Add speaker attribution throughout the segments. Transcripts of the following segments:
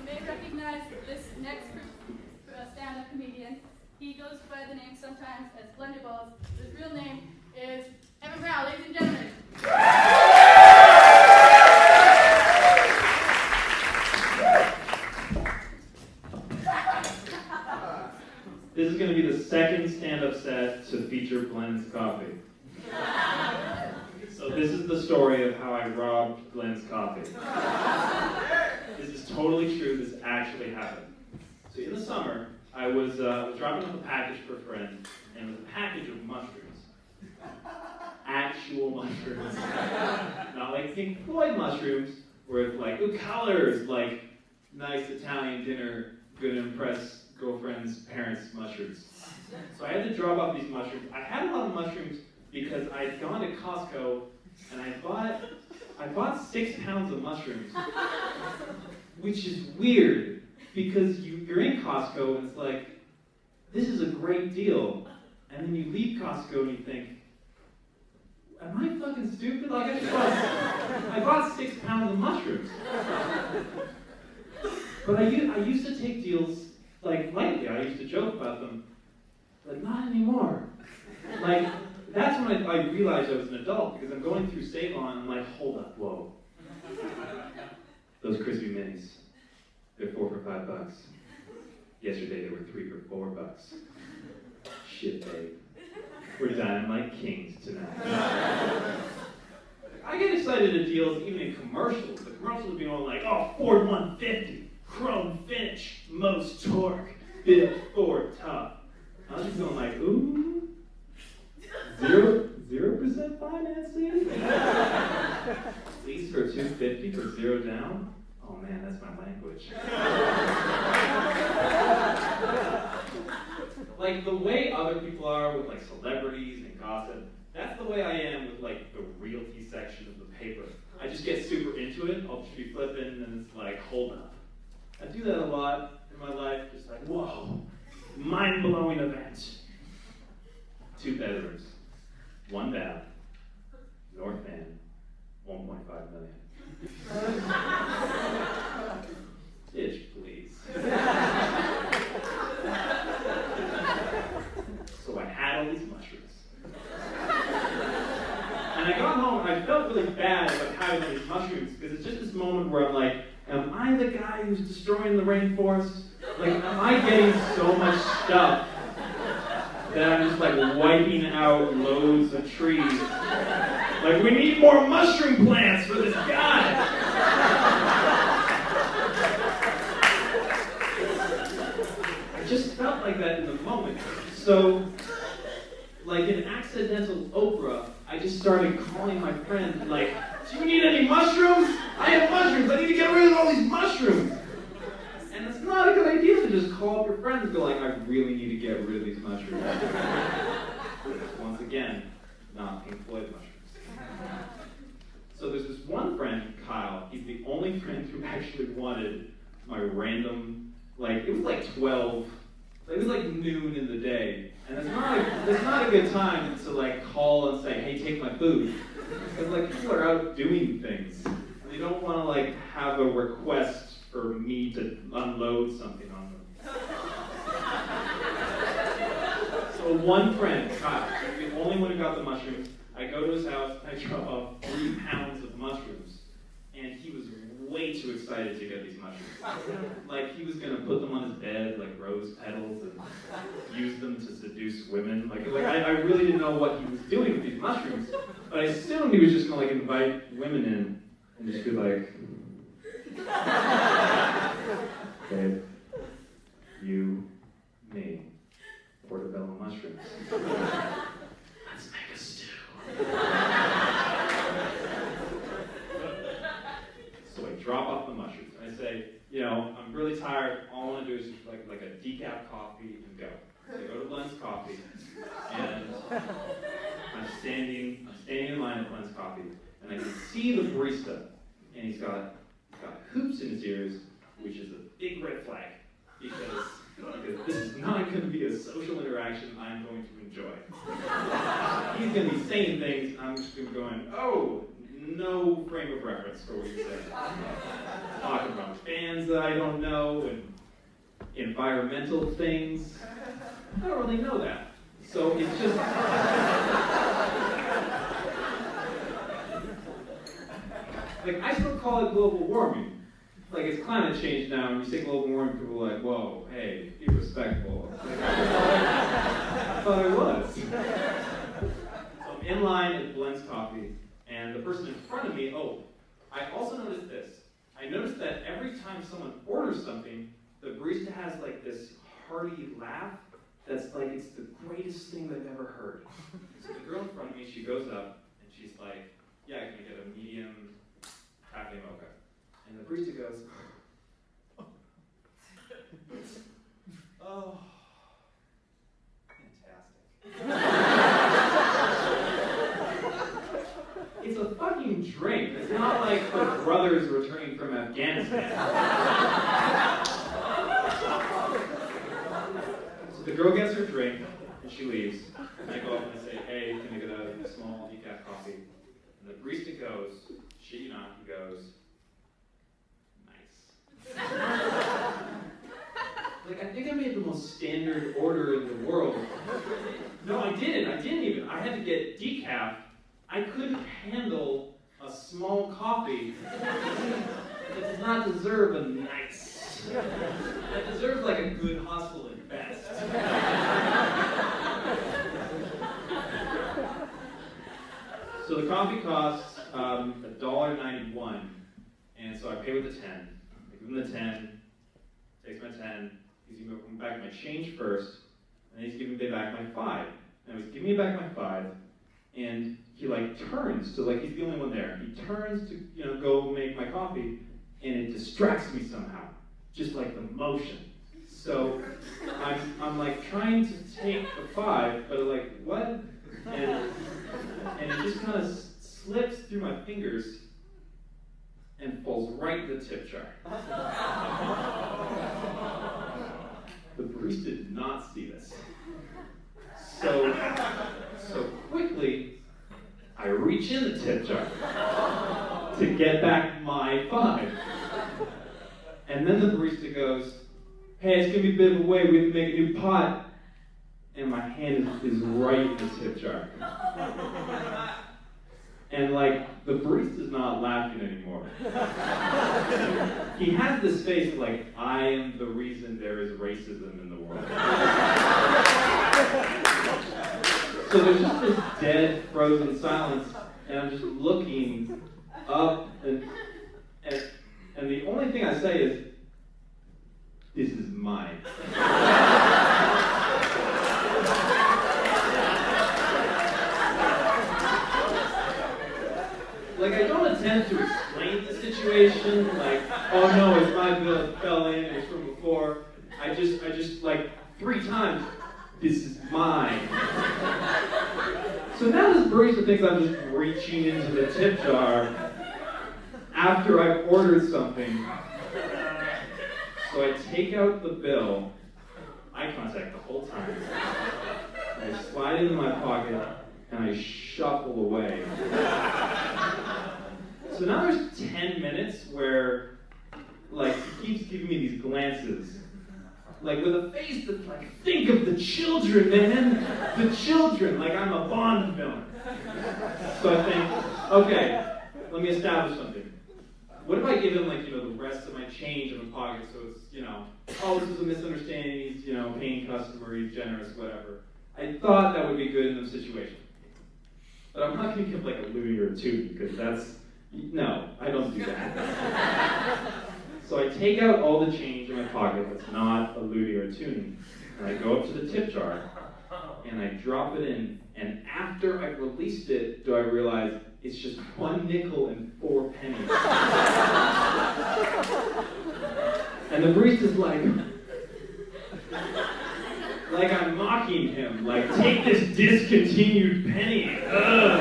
Speaker 1: you may recognize this next stand-up comedian. He goes by the name sometimes as Blunderballs. His real name is Evan Brown, ladies and gentlemen.
Speaker 2: This is going to be the second stand-up set to feature Glenn's coffee. So this is the story of how I robbed Glenn's coffee. This is totally true. This actually happened. So in the summer, I was dropping off a package for a friend, and it was a package of mushrooms. Actual mushrooms. Not like Pink Floyd mushrooms, where it's like, ooh, colors, like nice Italian dinner, gonna impress girlfriend's parents' mushrooms. So I had to drop off these mushrooms. I had a lot of mushrooms because I'd gone to Costco and I bought 6 pounds of mushrooms, which is weird because you're in Costco and it's like, this is a great deal. And then you leave Costco and you think, am I fucking stupid? Like I bought 6 pounds of mushrooms. But I used to take deals like lightly. I used to joke about them, but not anymore. Like, that's when I realized I was an adult, because I'm going through Save-On and I'm like, hold up, whoa. Those crispy minis, they're 4 for $5. Yesterday they were 3 for $4. Shit, babe. We're dining like kings tonight. I get excited at deals, even in commercials. The commercials would be all like, oh, Ford 150, chrome finish, most torque, built Ford top. I was just going like, ooh, 0% financing? Lease for $250 for 0 down? Oh man, that's my language. Like the way other people are with like celebrities and gossip, that's the way I am with like the realty section of the paper. I just get super into it. I'll just be flipping and it's like, hold up. I do that a lot in my life, just like, whoa, mind-blowing event. 2 bedrooms, 1 bath, North Van, 1.5 million. Bitch, please. So I had all these mushrooms. And I got home and I felt really bad about having all these mushrooms because it's just this moment where I'm like, am I the guy who's destroying the rainforest? Like, am I getting so much stuff that I'm just like wiping out loads of trees? Like, we need more mushroom plants for this guy. I just felt like that in the moment. So, like in accidental Oprah, I just started calling my friend, like, do you need any mushrooms? I have mushrooms. I need to get rid of all these mushrooms. And it's not a good idea to just call up your friends and go like, I really need to get rid of these mushrooms. Once again, not Pink Floyd mushrooms. So there's this one friend, Kyle. He's the only friend who actually wanted my random, like, it was like 12. It was like noon in the day. And it's not a good time to like call and say, hey, take my food. Because like people are out doing things. And they don't want to like have a request for me to unload something on them. So one friend, Kyle, the only one who got the mushrooms, I go to his house, I drop off 3 pounds of mushrooms, and he was way too excited to get these mushrooms. Like he was gonna put them on his bed like rose petals and use them to seduce women. Like I really didn't know what he was doing with these mushrooms, but I assumed he was just gonna like invite women in and just be like, babe, you, me, portobello mushrooms. Let's make a stew. So I drop off the mushrooms and I say, you know, I'm really tired. All I want to do is just like a decaf coffee and go. So I go to Glenn's Coffee and I'm standing in line at Glenn's Coffee and I can see the barista and he's got hoops in his ears, which is a big red flag because this is not going to be a social interaction I'm going to enjoy. He's going to be saying things, I'm just going to be going, oh, no frame of reference for what you're saying. Talking about bands that I don't know and environmental things. I don't really know that. So it's just... like, I still call it global warming. Like, it's climate change now, and you say global warming, people are like, whoa, hey, be respectful. Like, I thought I was. So I'm in line at Blend's Coffee, and the person in front of me, I also noticed this. I noticed that every time someone orders something, the barista has like this hearty laugh that's like it's the greatest thing they've ever heard. So the girl in front of me, she goes up, and she's like, yeah, can I get a medium cafe mocha? And the barista goes, oh, fantastic. It's a fucking drink. It's not like her brothers returning from Afghanistan. So the girl gets her drink, and she leaves. And I go up and I say, hey, can I get a small decaf coffee? And the barista goes, shit you not, he goes, like, I think I made the most standard order in the world. No, I didn't even. I had to get decaf. I couldn't handle a small coffee. It does not deserve a nice. It deserves like a good hustle at best. So the coffee costs $1.91, and so I pay with a 10. I give him the 10, takes my 10, he's giving me back my change first, and then he's giving me back my 5. Now he's giving me back my 5, and he like turns to, like he's the only one there. He turns to, go make my coffee, and it distracts me somehow, just like the motion. So I'm like trying to take the 5, but like what? And it just kind of slips through my fingers and falls right in the tip jar. The barista did not see this. So quickly, I reach in the tip jar to get back my 5. And then the barista goes, hey, it's gonna be a bit of a wait, we have to make a new pot. And my hand is right in the tip jar. And like, the barista's not laughing anymore. He has this face like, I am the reason there is racism in the world. So there's just this dead, frozen silence, and I'm just looking up, and the only thing I say is, this is mine. Like, I don't attempt to explain the situation, like, oh no, it's my bill, it fell in, it was from before. I just like, 3 times, this is mine. So now this barista thinks I'm just reaching into the tip jar after I've ordered something. So I take out the bill, eye contact the whole time. I slide it in my pocket, and I shuffle away. So now there's 10 minutes where, like, he keeps giving me these glances. Like, with a face that's like, think of the children, man! The children! Like, I'm a Bond villain. So I think, okay, let me establish something. What if I give him, like, the rest of my change in my pocket, so it's, oh, this is a misunderstanding, he's, paying customer, he's generous, whatever. I thought that would be good in the situation. But I'm not going to give, like, a louis or 2, because that's, no, I don't do that. So I take out all the change in my pocket that's not a louis or a toonie, and I go up to the tip jar, and I drop it in, and after I've released it, do I realize it's just 1 nickel and 4 pennies. And the barista's like I'm mocking him, like, take this discontinued penny. Ugh.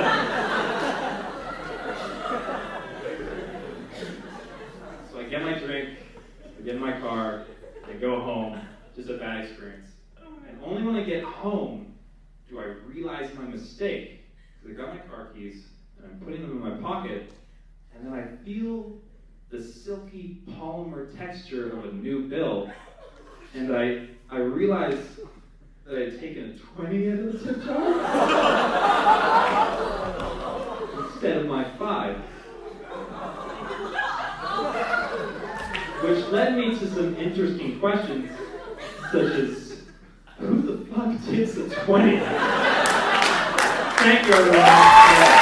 Speaker 2: So I get my drink, I get in my car, I go home, just a bad experience. And only when I get home do I realize my mistake, because I got my car keys, and I'm putting them in my pocket, and then I feel the silky polymer texture of a new bill, and I realize that I'd taken a 20 out of the tip jar instead of my 5. Which led me to some interesting questions, such as, who the fuck tips a 20? Thank you, everyone.